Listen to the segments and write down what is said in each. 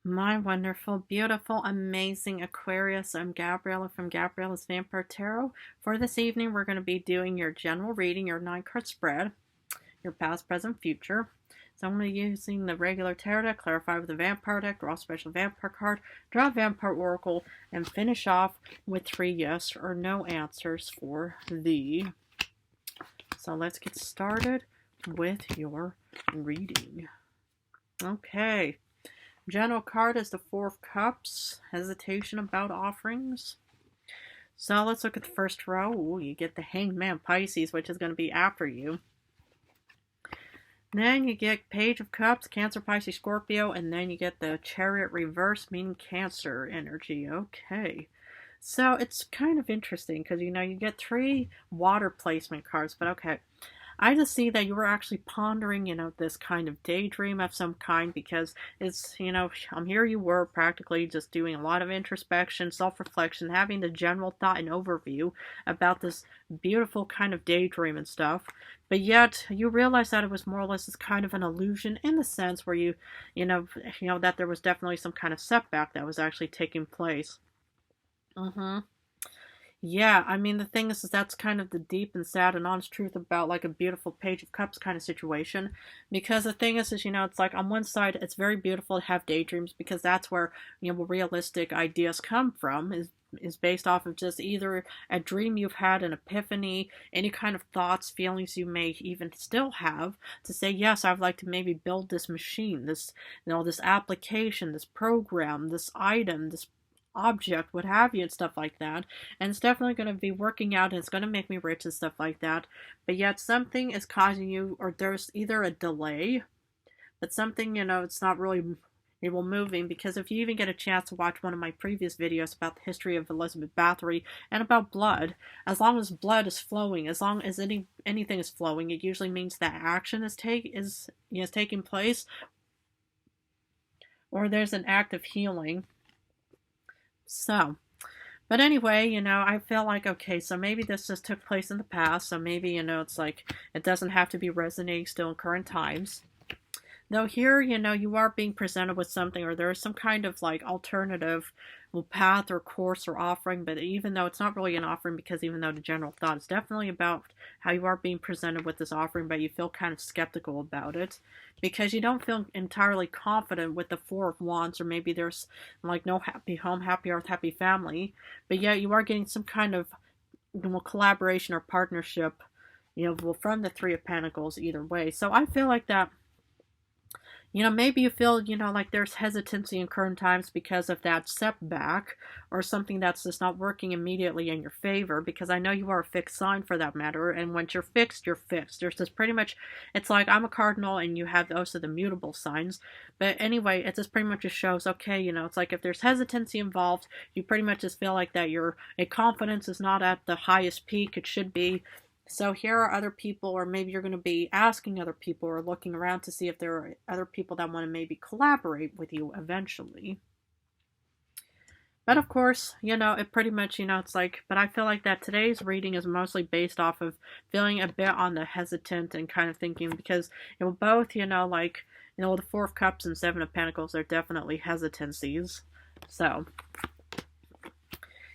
My wonderful, beautiful, amazing Aquarius. I'm Gabriella from Gabriella's Vampire Tarot. For this evening, we're going to be doing your general reading, your 9-card spread, your past, present, future. So I'm going to be using the regular tarot deck, clarify with the vampire deck, draw a special vampire card, draw a vampire oracle, and finish off with 3 yes or no answers for thee. So let's get started with your reading. Okay. General card is the 4 of Cups, hesitation about offerings. So let's look at the first row. Ooh, you get the Hanged Man Pisces, which is going to be after you. Then you get Page of Cups, Cancer, Pisces, Scorpio, and then you get the Chariot reverse, meaning Cancer energy. Okay. So it's kind of interesting because, you get 3 water placement cards, but okay. I just see that you were actually pondering, this kind of daydream of some kind because it's, here you were practically just doing a lot of introspection, self-reflection, having the general thought and overview about this beautiful kind of daydream and stuff. But yet you realize that it was more or less this kind of an illusion in the sense where that there was definitely some kind of setback that was actually taking place. Yeah, I mean, the thing is that's kind of the deep and sad and honest truth about like a beautiful Page of Cups kind of situation. Because the thing is, it's like on one side, it's very beautiful to have daydreams because that's where, realistic ideas come from, is based off of just either a dream you've had, an epiphany, any kind of thoughts, feelings you may even still have to say, yes, I'd like to maybe build this machine, this, this application, this program, this item, this object, what have you, and stuff like that. And it's definitely going to be working out and it's going to make me rich and stuff like that. But yet something is causing you, or there's either a delay, but something, it's not really moving, because if you even get a chance to watch one of my previous videos about the history of Elizabeth Bathory and about blood, as long as blood is flowing, as long as anything is flowing, it usually means that action is taking place, or there's an act of healing. So, but anyway, I feel like, okay, so maybe this just took place in the past, so maybe, it's like, it doesn't have to be resonating still in current times. Though here, you are being presented with something, or there is some kind of like alternative path or course or offering, but even though it's not really an offering, because even though the general thought is definitely about how you are being presented with this offering, but you feel kind of skeptical about it because you don't feel entirely confident with the 4 of Wands, or maybe there's like no happy home, happy earth, happy family, but yet you are getting some kind of collaboration or partnership, from the 3 of Pentacles either way. So I feel like that, maybe you feel, like there's hesitancy in current times because of that setback or something that's just not working immediately in your favor, because I know you are a fixed sign for that matter, and once you're fixed, you're fixed. There's just pretty much, it's like I'm a cardinal and you have also the mutable signs, but anyway, it just pretty much just shows, okay, it's like if there's hesitancy involved, you pretty much just feel like that your confidence is not at the highest peak it should be. So here are other people, or maybe you're going to be asking other people or looking around to see if there are other people that want to maybe collaborate with you eventually. But of course, it pretty much, it's like, but I feel like that today's reading is mostly based off of feeling a bit on the hesitant and kind of thinking, because, both, like, the 4 of Cups and 7 of Pentacles are definitely hesitancies. So,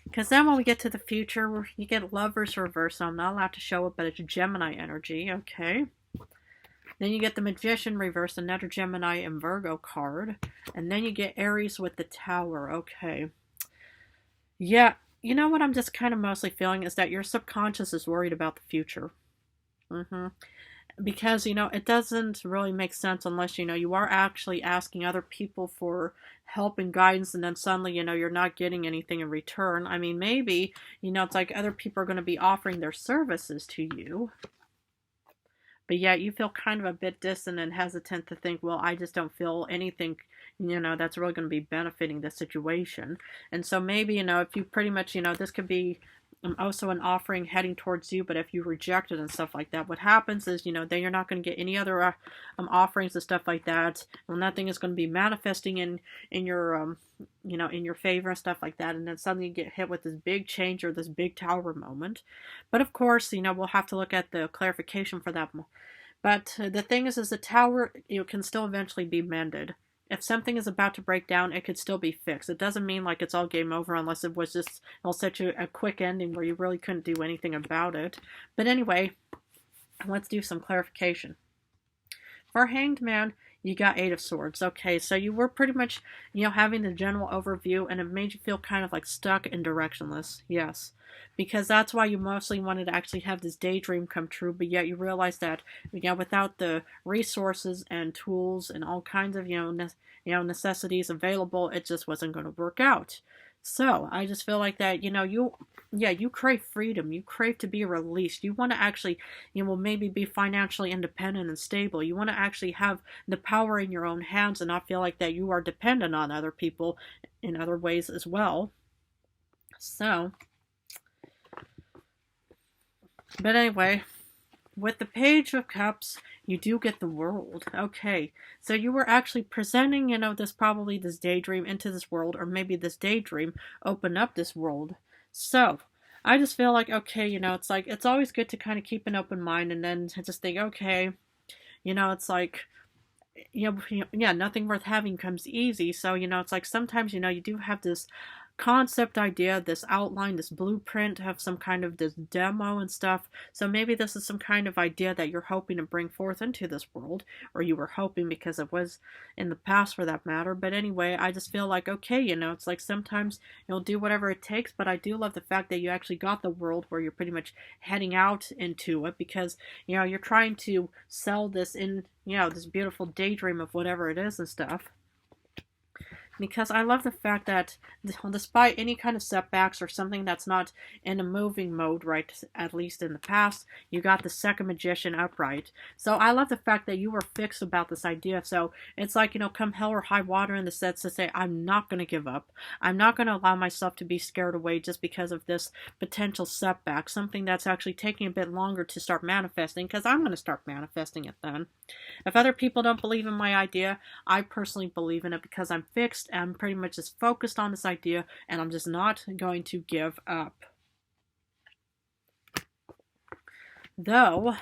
because then when we get to the future, you get Lovers reverse. So I'm not allowed to show it, but it's Gemini energy. Okay. Then you get the Magician reverse, another Gemini and Virgo card. And then you get Aries with the Tower. Okay. Yeah. You know what I'm just kind of mostly feeling is that your subconscious is worried about the future. Because, it doesn't really make sense unless, you are actually asking other people for help and guidance, and then suddenly, you're not getting anything in return. I mean, maybe, it's like other people are going to be offering their services to you, but yet you feel kind of a bit distant and hesitant to think, well, I just don't feel anything, that's really going to be benefiting the situation. And so maybe, if you pretty much, this could be also an offering heading towards you, but if you reject it and stuff like that, what happens is, then you're not going to get any other offerings and stuff like that, and nothing is going to be manifesting in your in your favor and stuff like that, and then suddenly you get hit with this big change or this big Tower moment. But of course, we'll have to look at the clarification for that. But the thing is the Tower, can still eventually be mended. if something is about to break down, it could still be fixed. It doesn't mean like it's all game over unless it was just, it'll set you a quick ending where you really couldn't do anything about it. But anyway, let's do some clarification. For Hanged Man, you got Eight of Swords. Okay, so you were pretty much, having the general overview, and it made you feel kind of like stuck and directionless. Yes. Because that's why you mostly wanted to actually have this daydream come true, but yet you realized that, without the resources and tools and all kinds of, necessities available, it just wasn't going to work out. So, I just feel like that, you crave freedom. You crave to be released. You want to actually, maybe be financially independent and stable. You want to actually have the power in your own hands and not feel like that you are dependent on other people in other ways as well. So, but anyway, with the Page of Cups, you do get the world. Okay, so you were actually presenting, this daydream into this world, or maybe this daydream opened up this world. So, I just feel like, okay, it's like, it's always good to kind of keep an open mind and then just think, okay, it's like, nothing worth having comes easy. So, it's like sometimes, you do have this concept idea, this outline, this blueprint of some kind of this demo and stuff. So maybe this is some kind of idea that you're hoping to bring forth into this world, or you were hoping because it was in the past for that matter. But anyway, I just feel like, okay, it's like sometimes you'll do whatever it takes, but I do love the fact that you actually got the world where you're pretty much heading out into it because, you're trying to sell this in, this beautiful daydream of whatever it is and stuff. Because I love the fact that despite any kind of setbacks or something that's not in a moving mode, right, at least in the past, you got the second magician upright. So I love the fact that you were fixed about this idea. So it's like, come hell or high water in the sense to say, I'm not going to give up. I'm not going to allow myself to be scared away just because of this potential setback, something that's actually taking a bit longer to start manifesting, because I'm going to start manifesting it then. If other people don't believe in my idea, I personally believe in it because I'm fixed. I'm pretty much just focused on this idea, and I'm just not going to give up. Though,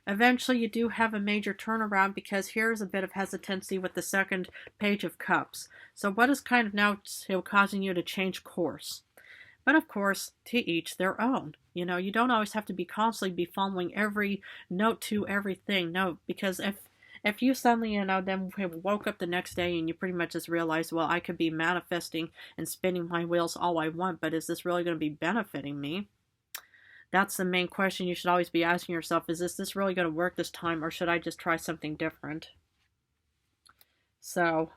eventually you do have a major turnaround because here's a bit of hesitancy with the second Page of Cups. So what is kind of now causing you to change course? But of course, to each their own. You don't always have to be constantly be following every note to everything. No, because if you suddenly, then woke up the next day and you pretty much just realized, well, I could be manifesting and spinning my wheels all I want, but is this really going to be benefiting me? That's the main question you should always be asking yourself. Is this really going to work this time, or should I just try something different? So,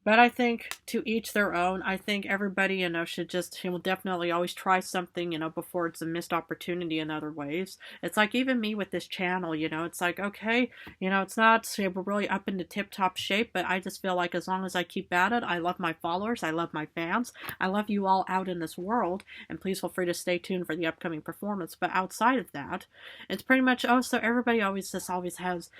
but I think to each their own. I think everybody, should just, definitely always try something, before it's a missed opportunity in other ways. It's like even me with this channel, it's like, okay, it's not really up into tip-top shape, but I just feel like as long as I keep at it, I love my followers, I love my fans, I love you all out in this world, and please feel free to stay tuned for the upcoming performance. But outside of that, it's pretty much, so everybody always has,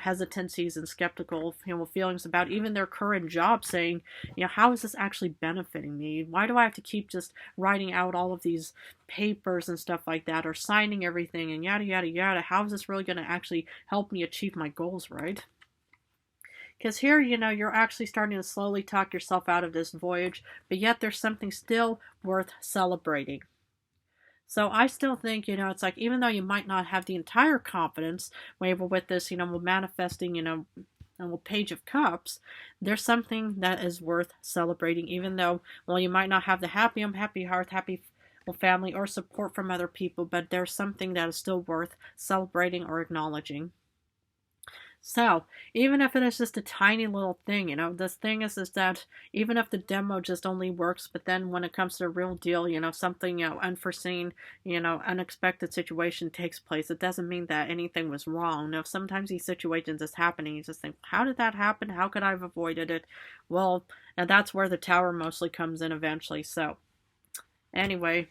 hesitancies and skeptical, feelings about even their current jobs, saying, how is this actually benefiting me? Why do I have to keep just writing out all of these papers and stuff like that, or signing everything and yada yada yada? How is this really going to actually help me achieve my goals, right? Because here, you're actually starting to slowly talk yourself out of this voyage, but yet there's something still worth celebrating. So I still think, it's like, even though you might not have the entire confidence with this, manifesting, Page of Cups, there's something that is worth celebrating, even though, well, you might not have the happy heart, happy family, or support from other people, but there's something that is still worth celebrating or acknowledging. So, even if it is just a tiny little thing, the thing is that even if the demo just only works, but then when it comes to the real deal, something, unforeseen, unexpected situation takes place, it doesn't mean that anything was wrong. Now, sometimes these situations is happening, you just think, how did that happen? How could I have avoided it? Well, and that's where the Tower mostly comes in eventually. So, anyway,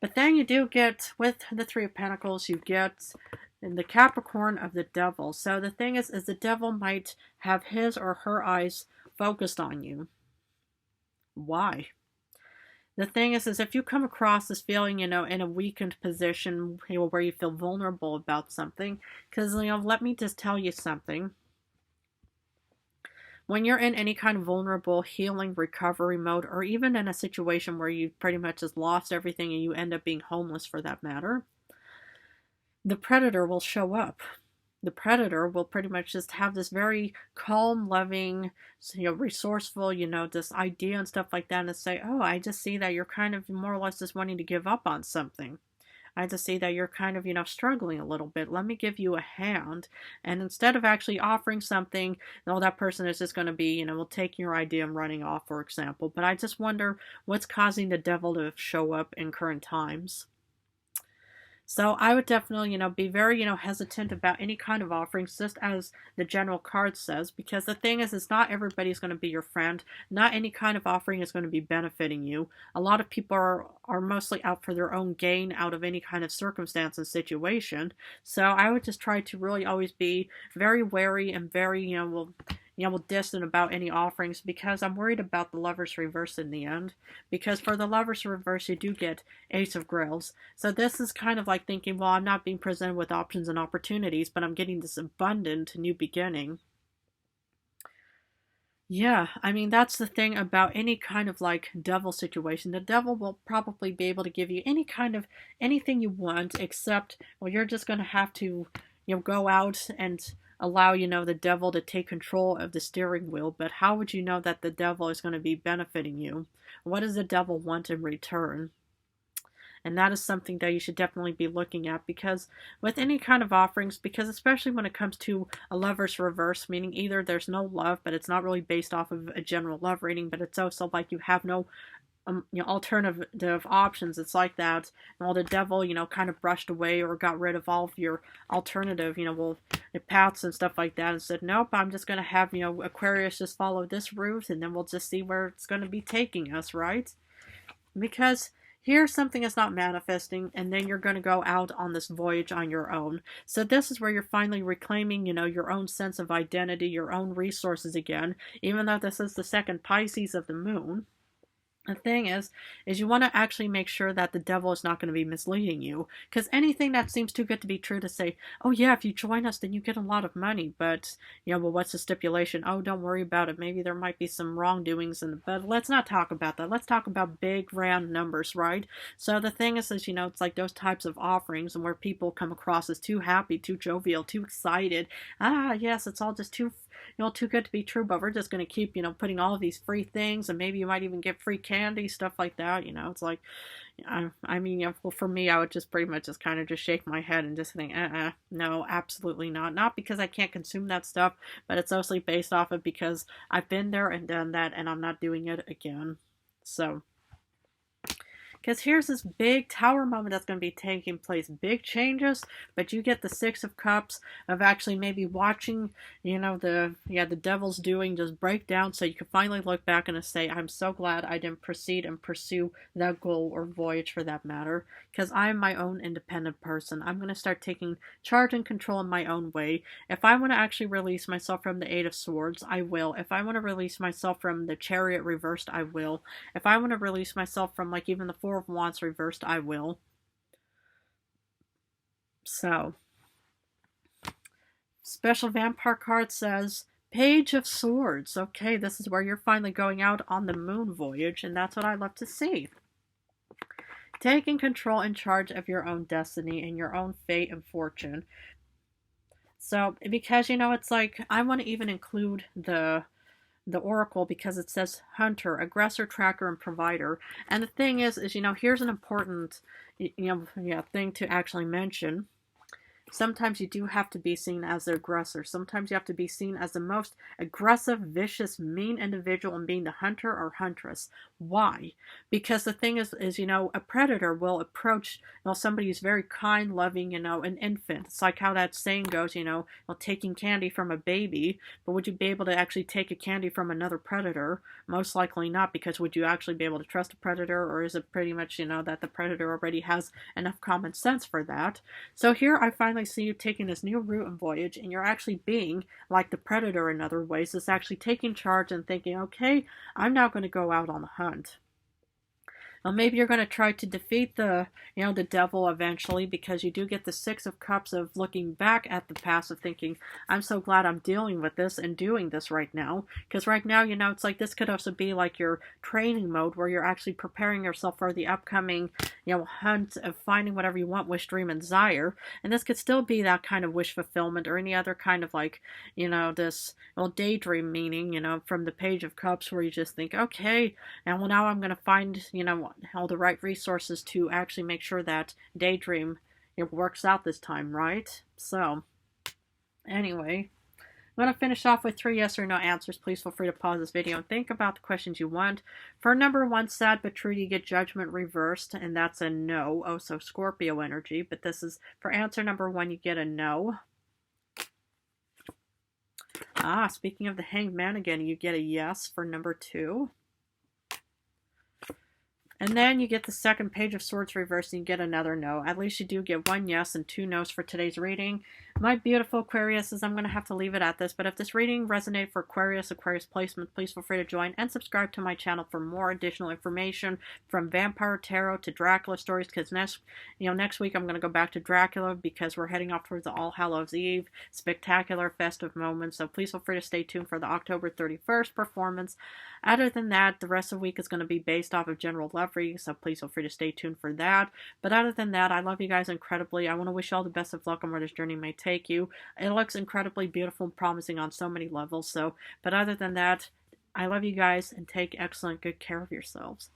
but then you do get, with the Three of Pentacles, you get in the Capricorn of the Devil. So the thing is the devil might have his or her eyes focused on you. Why? The thing is if you come across this feeling, in a weakened position, where you feel vulnerable about something, because, let me just tell you something. when you're in any kind of vulnerable healing recovery mode, or even in a situation where you pretty much just lost everything and you end up being homeless for that matter, the predator will show up. The predator will pretty much just have this very calm, loving, resourceful, this idea and stuff like that, and say, oh, I just see that you're kind of more or less just wanting to give up on something. I just see that you're kind of, struggling a little bit. Let me give you a hand. And instead of actually offering something, no, that person is just going to be, will take your idea and running off, for example. But I just wonder what's causing the devil to show up in current times. So I would definitely, be very, hesitant about any kind of offerings, just as the general card says, because the thing is not everybody's going to be your friend. Not any kind of offering is going to be benefiting you. A lot of people are mostly out for their own gain out of any kind of circumstance and situation. So I would just try to really always be very wary and very, distant about any offerings, because I'm worried about the Lovers reverse in the end. Because for the Lovers reverse, you do get Ace of Grails. So this is kind of like thinking, well, I'm not being presented with options and opportunities, but I'm getting this abundant new beginning. Yeah, I mean, that's the thing about any kind of like devil situation. The devil will probably be able to give you any kind of anything you want, except, well, you're just going to have to, go out and allow, the devil to take control of the steering wheel. But how would you know that the devil is going to be benefiting you? What does the devil want in return? And that is something that you should definitely be looking at, because with any kind of offerings, because especially when it comes to a Lover's reverse, meaning either there's no love, but it's not really based off of a general love reading, but it's also like you have no alternative options. It's like that, well, the devil, kind of brushed away or got rid of all of your alternative, paths and stuff like that, and said, nope, I'm just going to have, Aquarius just follow this route, and then we'll just see where it's going to be taking us, right? Because here something is not manifesting, and then you're going to go out on this voyage on your own. So this is where you're finally reclaiming, your own sense of identity, your own resources again, even though this is the second Pisces of the moon. The thing is you want to actually make sure that the devil is not going to be misleading you. Because anything that seems too good to be true to say, oh yeah, if you join us, then you get a lot of money. But, well, what's the stipulation? Oh, don't worry about it. Maybe there might be some wrongdoings but let's not talk about that. Let's talk about big, round numbers, right? So the thing is, it's like those types of offerings and where people come across as too happy, too jovial, too excited. Ah, yes, it's all just too good to be true, but we're just going to keep, putting all of these free things, and maybe you might even get free candy, stuff like that, it's like, I mean, well, for me, I would just pretty much just kind of just shake my head and just think, no, absolutely not. Not because I can't consume that stuff, but it's mostly based off of because I've been there and done that, and I'm not doing it again. So, because here's this big tower moment that's going to be taking place. Big changes, but you get the Six of Cups of actually maybe watching, the devil's doing just break down, so you can finally look back and say, I'm so glad I didn't proceed and pursue that goal or voyage for that matter, because I'm my own independent person. I'm going to start taking charge and control in my own way. If I want to actually release myself from the Eight of Swords, I will. If I want to release myself from the Chariot reversed, I will. If I want to release myself from like even the Four of Wands reversed, I will. So, special vampire card says Page of Swords. Okay, this is where you're finally going out on the moon voyage, and that's what I love to see. Taking control and charge of your own destiny and your own fate and fortune. So, because, it's like, I want to even include the oracle, because it says hunter, aggressor, tracker, and provider. And the thing is here's an important thing to actually mention. Sometimes you do have to be seen as the aggressor. Sometimes you have to be seen as the most aggressive, vicious, mean individual in being the hunter or huntress. Why? Because the thing is a predator will approach, somebody who's very kind, loving, an infant. It's like how that saying goes, taking candy from a baby. But would you be able to actually take a candy from another predator? Most likely not, because would you actually be able to trust a predator, or is it pretty much, that the predator already has enough common sense for that? So here I finally see you taking this new route and voyage, and you're actually being like the predator in other ways. It's actually taking charge and thinking, okay, I'm now going to go out on the hunt. Well, maybe you're going to try to defeat the devil eventually, because you do get the Six of Cups of looking back at the past, of thinking, I'm so glad I'm dealing with this and doing this right now. Because right now, it's like this could also be like your training mode, where you're actually preparing yourself for the upcoming, hunt of finding whatever you want, wish, dream, and desire. And this could still be that kind of wish fulfillment, or any other kind of like, this, well, daydream meaning, from the Page of Cups, where you just think, okay, and well, now I'm going to find, all the right resources to actually make sure that daydream, it works out this time, right? So, anyway, I'm going to finish off with 3 yes or no answers. Please feel free to pause this video and think about the questions you want. For number 1, sad but true, you get judgment reversed, and that's a no. Oh, so Scorpio energy. But this is, for answer number 1, you get a no. Speaking of the Hanged Man again, you get a yes for number 2. And then you get the second Page of Swords reversed and you get another no. At least you do get 1 yes and 2 no's for today's reading. My beautiful Aquariuses, I'm going to have to leave it at this. But if this reading resonated for Aquarius placement, please feel free to join and subscribe to my channel for more additional information, from Vampire Tarot to Dracula stories. Because next week I'm going to go back to Dracula, because we're heading off towards the All Hallows Eve. Spectacular festive moments. So please feel free to stay tuned for the October 31st performance. Other than that, the rest of the week is going to be based off of general love readings, so please feel free to stay tuned for that. But other than that, I love you guys incredibly. I want to wish you all the best of luck on where this journey may take you. It looks incredibly beautiful and promising on so many levels. But other than that, I love you guys, and take excellent good care of yourselves.